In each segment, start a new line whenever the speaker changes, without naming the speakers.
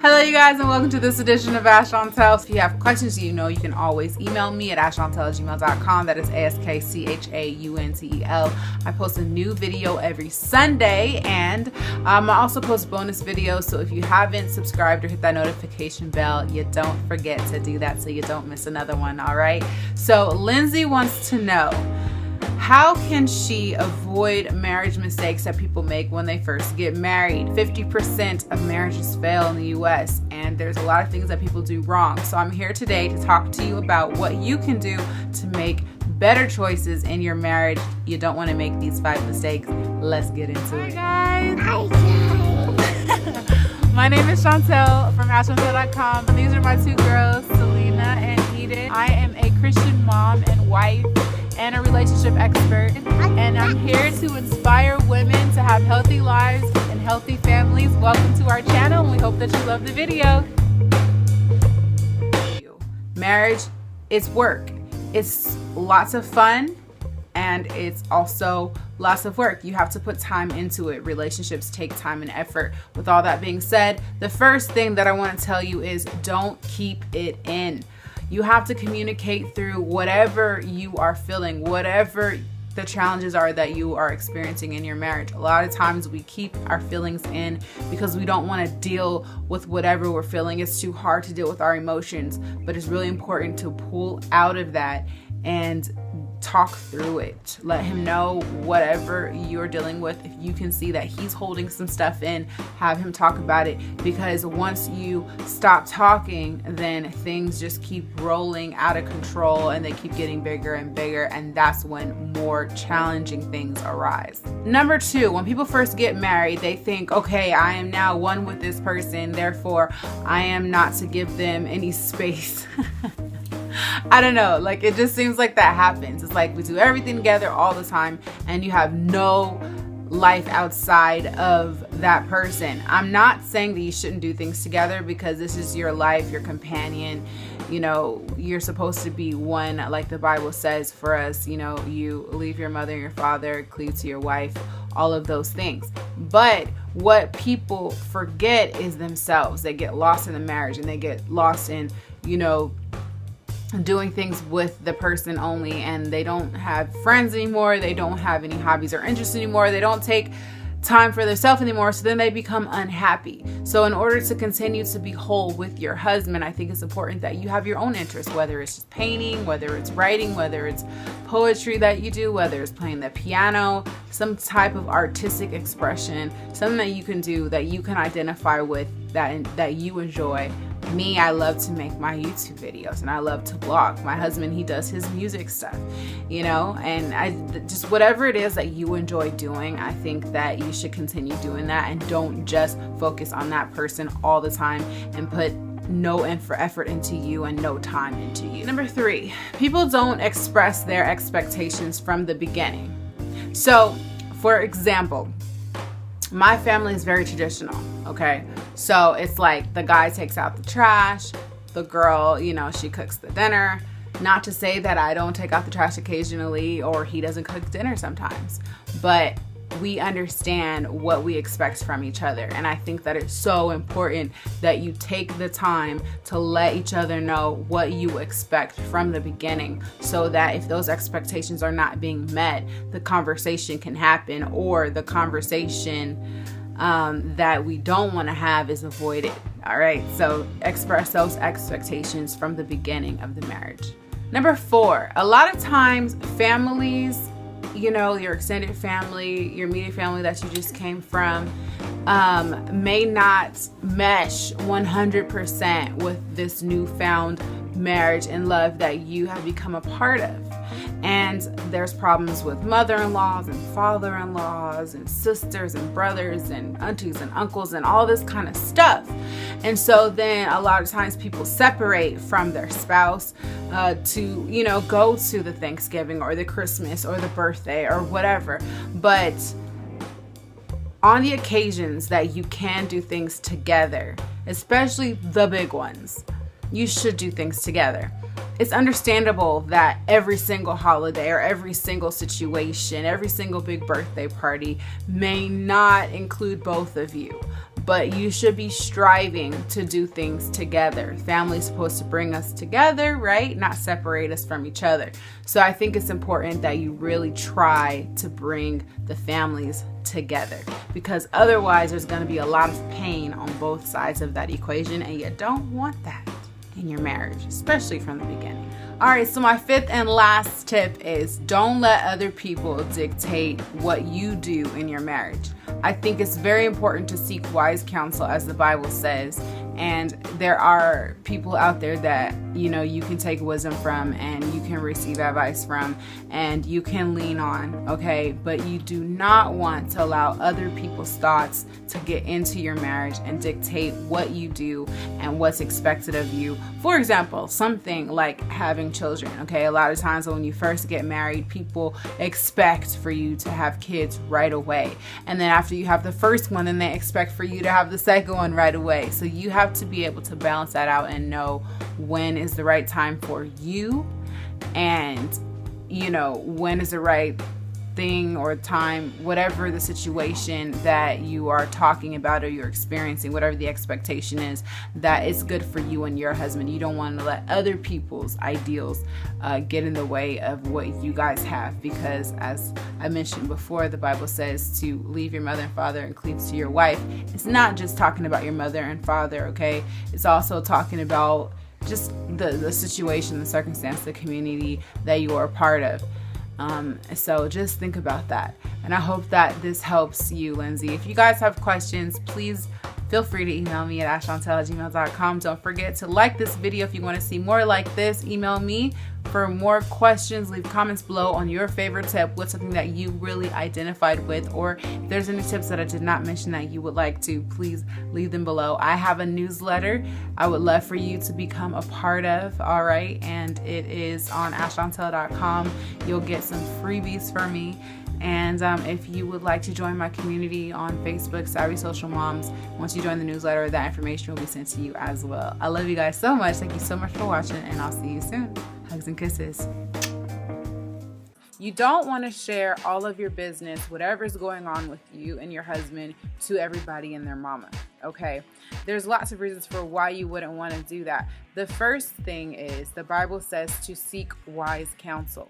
Hello you guys, and welcome to this edition of askchauntel. If you have questions, you can always email me at askchauntel@gmail.com. That is askchauntel. I post a new video every Sunday, and I also post bonus videos, so if you haven't subscribed or hit that notification bell, you don't forget to do that so you don't miss another one. All right, so Lindsay wants to know, how can she avoid marriage mistakes that people make when they first get married? 50% of marriages fail in the US, and there's a lot of things that people do wrong. So I'm here today to talk to you about what you can do to make better choices in your marriage. You don't want to make these 5 mistakes. Let's get into it. Hi guys. My name is Chauntel from askchauntel.com. These are my 2 girls, Selena and Edith. I am a Christian mom and wife and a relationship expert, and I'm here to inspire women to have healthy lives and healthy families. Welcome to our channel, and we hope that you love the video. Marriage is work. It's lots of fun, and it's also lots of work. You have to put time into it. Relationships take time and effort. With all that being said, the first thing that I want to tell you is don't keep it in. You have to communicate through whatever you are feeling, whatever the challenges are that you are experiencing in your marriage. A lot of times we keep our feelings in because we don't want to deal with whatever we're feeling. It's too hard to deal with our emotions, but it's really important to pull out of that and talk through it. Let him know whatever you're dealing with. If you can see that he's holding some stuff in, have him talk about it, because once you stop talking, then things just keep rolling out of control and they keep getting bigger and bigger, and that's when more challenging things arise. Number 2, when people first get married, they think, okay, I am now one with this person, therefore I am not to give them any space. I don't know, like it just seems like that happens. It's like we do everything together all the time and you have no life outside of that person. I'm not saying that you shouldn't do things together, because this is your life, your companion. You're supposed to be one, like the Bible says for us. You leave your mother and your father, cleave to your wife, all of those things. But what people forget is themselves. They get lost in the marriage, and they get lost in, doing things with the person only, and they don't have friends anymore, they don't have any hobbies or interests anymore, they don't take time for themselves anymore, so then they become unhappy. So in order to continue to be whole with your husband, I think it's important that you have your own interests, whether it's just painting, whether it's writing, whether it's poetry that you do, whether it's playing the piano, some type of artistic expression, something that you can do that you can identify with, that you enjoy. Me, I love to make my YouTube videos, and I love to vlog. My husband, he does his music stuff, and I just, whatever it is that you enjoy doing, I think that you should continue doing that, and don't just focus on that person all the time and put no effort into you and no time into you. Number 3, people don't express their expectations from the beginning. So, for example, my family is very traditional, okay? So it's like the guy takes out the trash, the girl, she cooks the dinner. Not to say that I don't take out the trash occasionally, or he doesn't cook dinner sometimes, but we understand what we expect from each other. And I think that it's so important that you take the time to let each other know what you expect from the beginning, so that if those expectations are not being met, the conversation can happen, or the conversation that we don't want to have is avoided. All right, so express those expectations from the beginning of the marriage. Number 4, a lot of times families, your extended family, your immediate family that you just came from, may not mesh 100% with this newfound marriage and love that you have become a part of. And there's problems with mother-in-laws and father-in-laws and sisters and brothers and aunties and uncles and all this kind of stuff. And so then a lot of times people separate from their spouse to go to the Thanksgiving or the Christmas or the birthday or whatever. But on the occasions that you can do things together, especially the big ones, you should do things together. It's understandable that every single holiday or every single situation, every single big birthday party may not include both of you. but you should be striving to do things together. Family is supposed to bring us together, right? Not separate us from each other. So I think it's important that you really try to bring the families together, because otherwise there's going to be a lot of pain on both sides of that equation, and you don't want that in your marriage, especially from the beginning. All right, so my fifth and last tip is don't let other people dictate what you do in your marriage. I think it's very important to seek wise counsel, as the Bible says, and there are people out there that you can take wisdom from and you can receive advice from and you can lean on, okay? But you do not want to allow other people's thoughts to get into your marriage and dictate what you do and what's expected of you. For example, something like having children, okay? A lot of times when you first get married, people expect for you to have kids right away. And then after you have the first one, then they expect for you to have the second one right away. So you have to be able to balance that out and know when is the right time for you, and when is the right thing or time, whatever the situation that you are talking about or you're experiencing, whatever the expectation is, that it's good for you and your husband. You don't want to let other people's ideals get in the way of what you guys have, because as I mentioned before, the Bible says to leave your mother and father and cleave to your wife. It's not just talking about your mother and father, okay? It's also talking about just the situation, the circumstance, the community that you are a part of. So just think about that. And I hope that this helps you, Lindsay. If you guys have questions, please feel free to email me at askchauntel@gmail.com. Don't forget to like this video if you want to see more like this. Email me for more questions. Leave comments below on your favorite tip. What's something that you really identified with, or if there's any tips that I did not mention that you would like to, please leave them below. I have a newsletter I would love for you to become a part of, all right? And it is on askchauntel.com. You'll get some freebies from me. And if you would like to join my community on Facebook, Savvy Social Moms, once you join the newsletter, that information will be sent to you as well. I love you guys so much. Thank you so much for watching, and I'll see you soon. Hugs and kisses. You don't want to share all of your business, whatever's going on with you and your husband, to everybody and their mama, okay? There's lots of reasons for why you wouldn't want to do that. The first thing is the Bible says to seek wise counsel.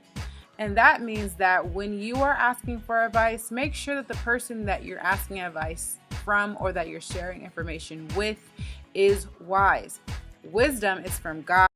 And that means that when you are asking for advice, make sure that the person that you're asking advice from or that you're sharing information with is wise. Wisdom is from God.